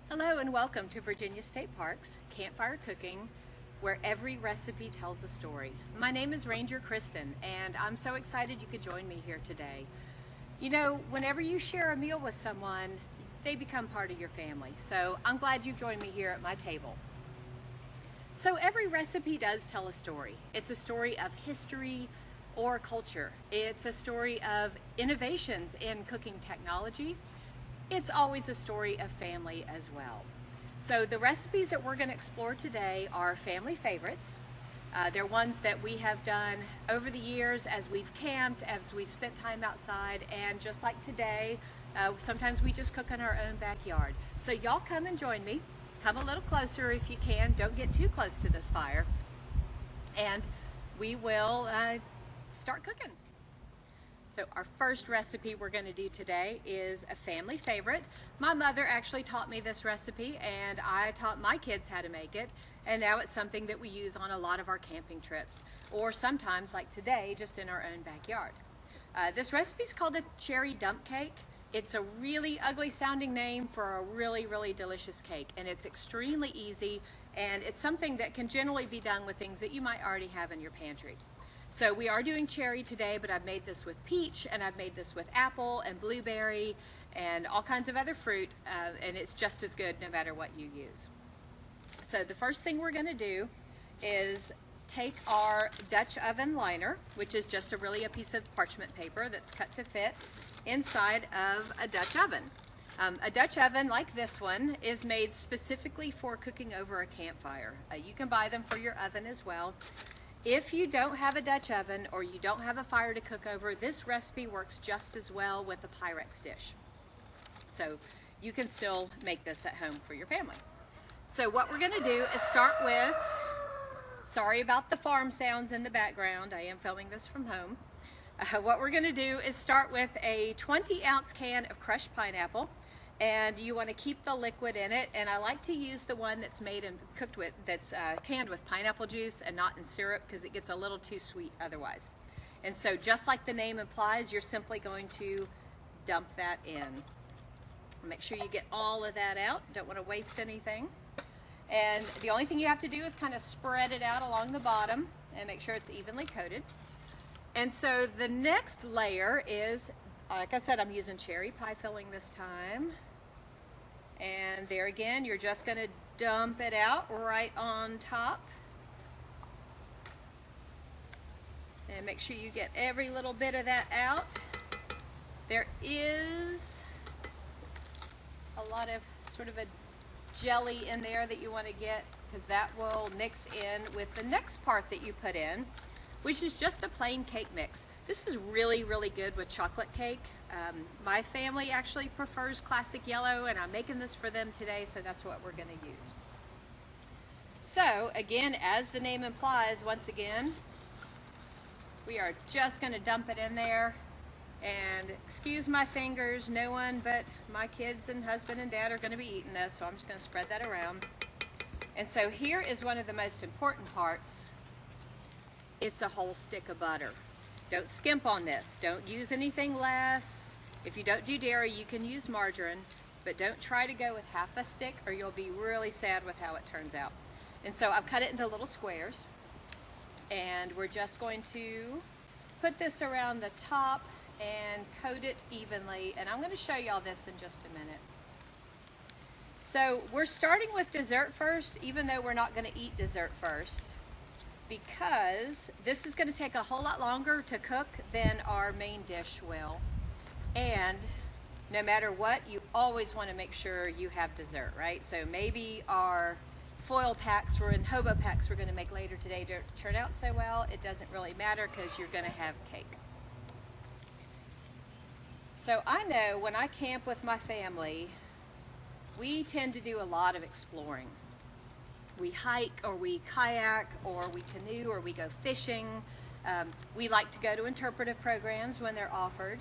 Hello and welcome to Virginia State Park's Campfire Cooking, where every recipe tells a story. My name is Ranger Kristen, and I'm so excited you could join me here today. You know, whenever you share a meal with someone, they become part of your family. So I'm glad you've joined me here at my table. So every recipe does tell a story. It's a story of history or culture. It's a story of innovations in cooking technology. It's always a story of family as well. So the recipes that we're going to explore today are family favorites. They're ones that we have done over the years as we've camped, as we spent time outside, and just like today, sometimes we just cook in our own backyard. So y'all come and join me. Come a little closer if you can. Don't get too close to this fire. And we will start cooking. So our first recipe we're going to do today is a family favorite. My mother actually taught me this recipe, and I taught my kids how to make it, and now it's something that we use on a lot of our camping trips, or sometimes like today just in our own backyard. This recipe is called a cherry dump cake. It's a really ugly sounding name for a really delicious cake, and it's extremely easy, and it's something that can generally be done with things that you might already have in your pantry. So we are doing cherry today, but I've made this with peach, and I've made this with apple and blueberry and all kinds of other fruit, and it's just as good no matter what you use. So the first thing we're going to do is take our Dutch oven liner, which is just a piece of parchment paper that's cut to fit inside of a Dutch oven. A Dutch oven like this one is made specifically for cooking over a campfire. You can buy them for your oven as well. If you don't have a Dutch oven or you don't have a fire to cook over, this recipe works just as well with a Pyrex dish. So you can still make this at home for your family. So what we're going to do is start with, sorry about the farm sounds in the background, I am filming this from home. What we're going to do is start with a 20-ounce can of crushed pineapple. And you want to keep the liquid in it, and I like to use the one that's made and cooked with, that's canned with pineapple juice and not in syrup, because it gets a little too sweet otherwise. And so just like the name implies, you're simply going to dump that in. Make sure you get all of that out. Don't want to waste anything. And the only thing you have to do is kind of spread it out along the bottom and make sure it's evenly coated. And so the next layer is, like I said, I'm using cherry pie filling this time. And there again, you're just going to dump it out right on top. And make sure you get every little bit of that out. There is a lot of sort of a jelly in there that you want to get, because that will mix in with the next part that you put in, which is just a plain cake mix. This is really good with chocolate cake. My family actually prefers classic yellow, and I'm making this for them today, so that's what we're going to use. So again, as the name implies, once again, we are just going to dump it in there. And excuse my fingers, no one but my kids and husband and dad are going to be eating this, so I'm just going to spread that around. And so here is one of the most important parts. It's a whole stick of butter. Don't skimp on this. Don't use anything less. If you don't do dairy, you can use margarine, but don't try to go with half a stick or you'll be really sad with how it turns out. And so I've cut it into little squares, and we're just going to put this around the top and coat it evenly. And I'm going to show y'all this in just a minute. So we're starting with dessert first, even though we're not going to eat dessert first, because this is going to take a whole lot longer to cook than our main dish will. And no matter what, you always want to make sure you have dessert, right? So maybe our foil packs and hobo packs we're going to make later today don't turn out so well. It doesn't really matter because you're going to have cake. So I know when I camp with my family, we tend to do a lot of exploring. We hike, or we kayak, or we canoe, or we go fishing. We like to go to interpretive programs when they're offered.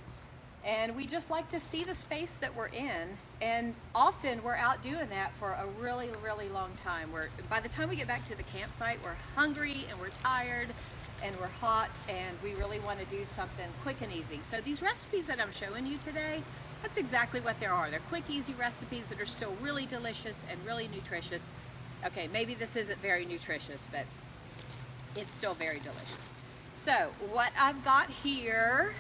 And we just like to see the space that we're in. And often we're out doing that for a really long time. By the time we get back to the campsite, we're hungry and we're tired and we're hot, and we really want to do something quick and easy. So these recipes that I'm showing you today, That's exactly what there are. They're quick, easy recipes that are still really delicious and really nutritious. Okay, maybe this isn't very nutritious, but it's still very delicious. So what I've got here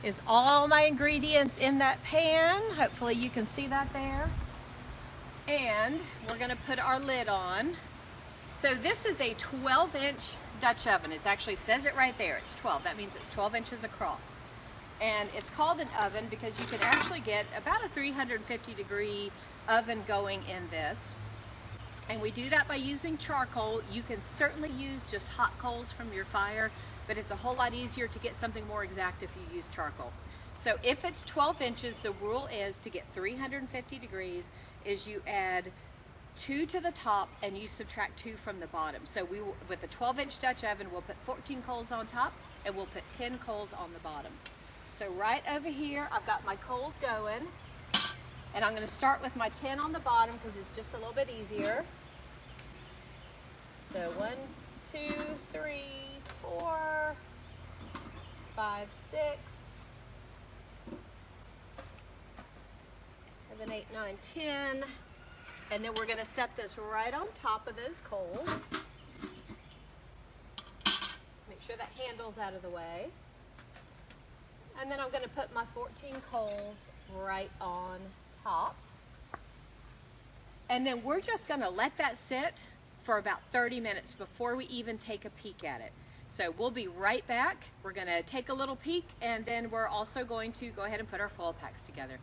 is all my ingredients in that pan. Hopefully you can see that there. And we're gonna put our lid on. So this is a 12-inch Dutch oven. It actually says it right there, it's 12. That means it's 12 inches across. And it's called an oven because you can actually get about a 350-degree oven going in this. And we do that by using charcoal. You can certainly use just hot coals from your fire, but it's a whole lot easier to get something more exact if you use charcoal. So if it's 12 inches, the rule is to get 350 degrees is you add 2 to the top and you subtract 2 from the bottom. So we will, with the 12-inch Dutch oven, we'll put 14 coals on top and we'll put 10 coals on the bottom. So right over here, I've got my coals going, and I'm going to start with my 10 on the bottom because it's just a little bit easier. So 1, 2, 3, 4, 5, 6, 7, 8, 9, 10. And then we're going to set this right on top of those coals. Make sure that handle's out of the way. And then I'm going to put my 14 coals right on top. And then we're just going to let that sit for about 30 minutes before we even take a peek at it. So we'll be right back. We're going to take a little peek, and then we're also going to go ahead and put our foil packs together.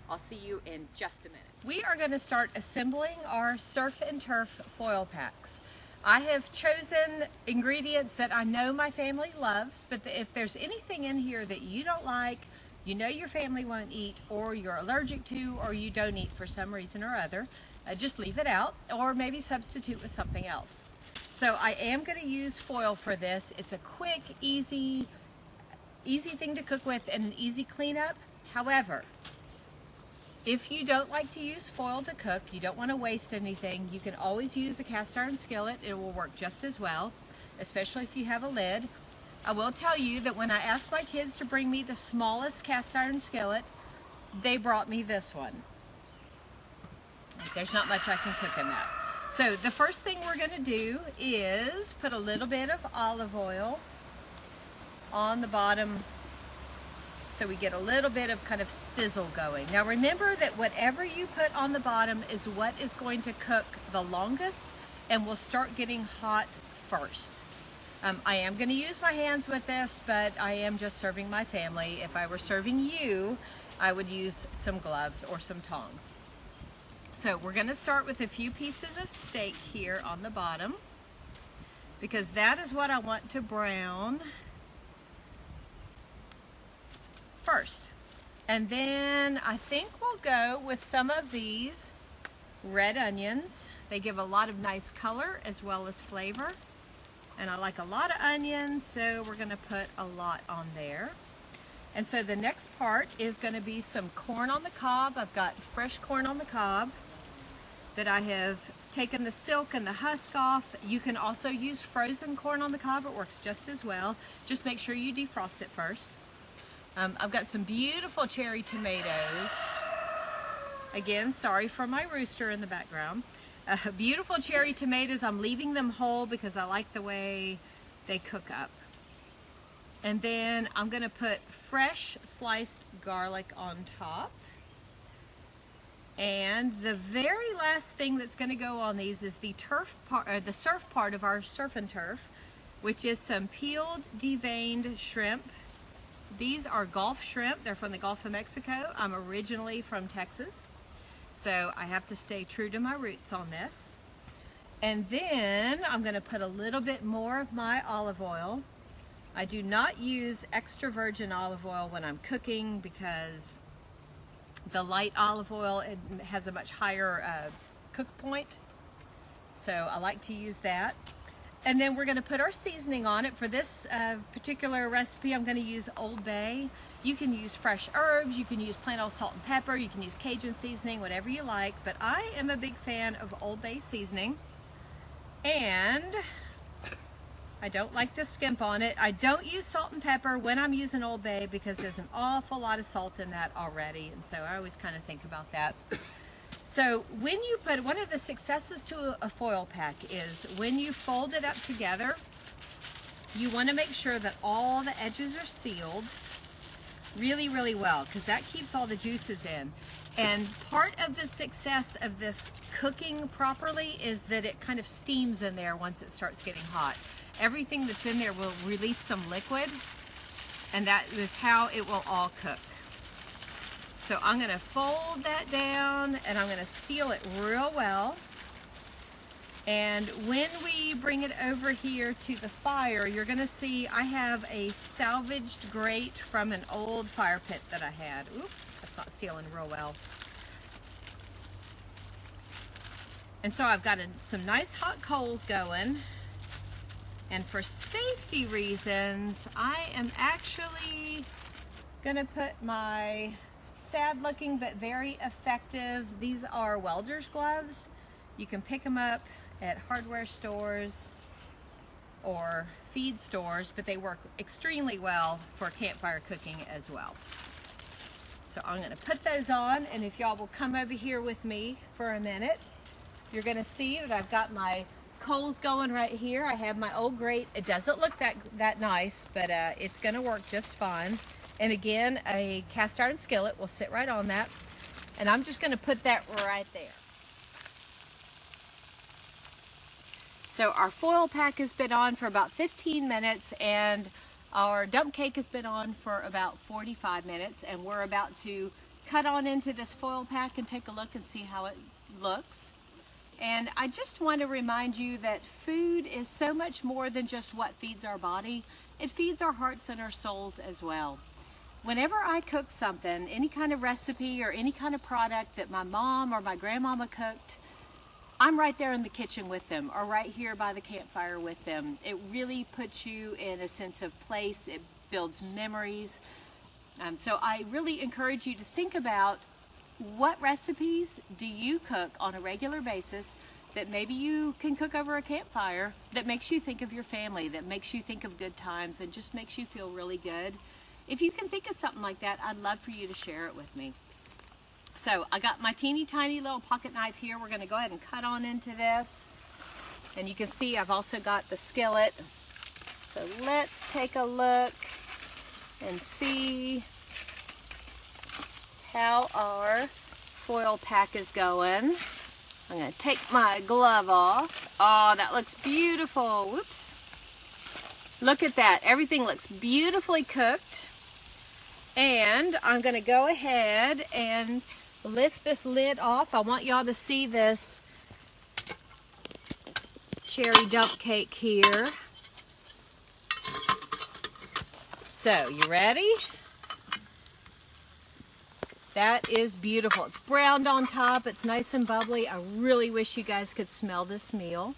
I'll see you in just a minute. We are going to start assembling our Surf and Turf foil packs. I have chosen ingredients that I know my family loves, but if there's anything in here that you don't like, you know your family won't eat, or you're allergic to, or you don't eat for some reason or other, just leave it out, or maybe substitute with something else. So I am going to use foil for this. It's a quick, easy thing to cook with and an easy cleanup. However, if you don't like to use foil to cook, you don't want to waste anything, you can always use a cast iron skillet. It will work just as well, especially if you have a lid. I will tell you that when I asked my kids to bring me the smallest cast iron skillet, they brought me this one. There's not much I can cook in that. So the first thing we're going to do is put a little bit of olive oil on the bottom so we get a little bit of kind of sizzle going. Now remember that whatever you put on the bottom is what is going to cook the longest and will start getting hot first. I am going to use my hands with this, but I am just serving my family. If I were serving you, I would use some gloves or some tongs. So we're going to start with a few pieces of steak here on the bottom because that is what I want to brown first. And then I think we'll go with some of these red onions. They give a lot of nice color as well as flavor. And I like a lot of onions, so we're going to put a lot on there. And so the next part is going to be some corn on the cob. I've got fresh corn on the cob that I have taken the silk and the husk off. You can also use frozen corn on the cob. It works just as well. Just make sure you defrost it first. I've got some beautiful cherry tomatoes. Again, sorry for my rooster in the background. Beautiful cherry tomatoes. I'm leaving them whole because I like the way they cook up. And then I'm going to put fresh sliced garlic on top. And the very last thing that's going to go on these is the the surf part of our surf and turf, which is some peeled, deveined shrimp. These are Gulf shrimp. They're from the Gulf of Mexico. I'm originally from Texas, so I have to stay true to my roots on this. And then I'm going to put a little bit more of my olive oil. I do not use extra virgin olive oil when I'm cooking because the light olive oil, it has a much higher cook point, so I like to use that. And then we're going to put our seasoning on it. For this particular recipe, I'm going to use Old Bay. You can use fresh herbs, you can use plain old salt and pepper, you can use Cajun seasoning, whatever you like, but I am a big fan of Old Bay seasoning. And I don't like to skimp on it. I don't use salt and pepper when I'm using Old Bay because there's an awful lot of salt in that already, and so I always kind of think about that. So when you put, one of the successes to a foil pack is when you fold it up together, you want to make sure that all the edges are sealed really, really well, because that keeps all the juices in. And part of the success of this cooking properly is that it kind of steams in there once it starts getting hot. Everything that's in there will release some liquid, and that is how it will all cook. So I'm going to fold that down and I'm going to seal it real well. And when we bring it over here to the fire, you're going to see I have a salvaged grate from an old fire pit that I had. Oop, that's not sealing real well. And so I've got some nice hot coals going. And for safety reasons, I am actually going to put my sad looking but very effective, these are Welders Gloves. You can pick them up at hardware stores or feed stores, but they work extremely well for campfire cooking as well. So I'm going to put those on, and if y'all will come over here with me for a minute, you're going to see that I've got my coals going right here. I have my old grate. It doesn't look that nice, but it's going to work just fine. And again, a cast iron skillet will sit right on that, and I'm just going to put that right there. So our foil pack has been on for about 15 minutes, and our dump cake has been on for about 45 minutes, and we're about to cut on into this foil pack and take a look and see how it looks. And I just want to remind you that food is so much more than just what feeds our body. It feeds our hearts and our souls as well. Whenever I cook something, any kind of recipe or any kind of product that my mom or my grandmama cooked, I'm right there in the kitchen with them, or right here by the campfire with them. It really puts you in a sense of place. It builds memories. So I really encourage you to think about what recipes do you cook on a regular basis that maybe you can cook over a campfire that makes you think of your family, that makes you think of good times, and just makes you feel really good. If you can think of something like that, I'd love for you to share it with me. So I got my teeny tiny little pocket knife here. We're going to go ahead and cut on into this. And you can see I've also got the skillet. So let's take a look and see how our foil pack is going. I'm going to take my glove off. Oh, that looks beautiful. Whoops. Look at that. Everything looks beautifully cooked. And I'm going to go ahead and lift this lid off. I want y'all to see this cherry dump cake here. So, you ready? That is beautiful. It's browned on top. It's nice and bubbly. I really wish you guys could smell this meal.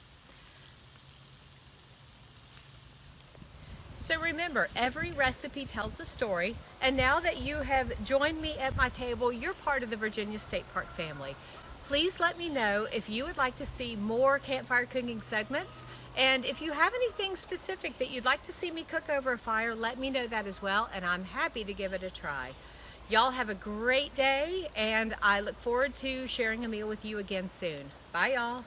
So remember, every recipe tells a story, and now that you have joined me at my table, you're part of the Virginia State Park family. Please let me know if you would like to see more campfire cooking segments, and if you have anything specific that you'd like to see me cook over a fire, let me know that as well, and I'm happy to give it a try. Y'all have a great day, and I look forward to sharing a meal with you again soon. Bye, y'all.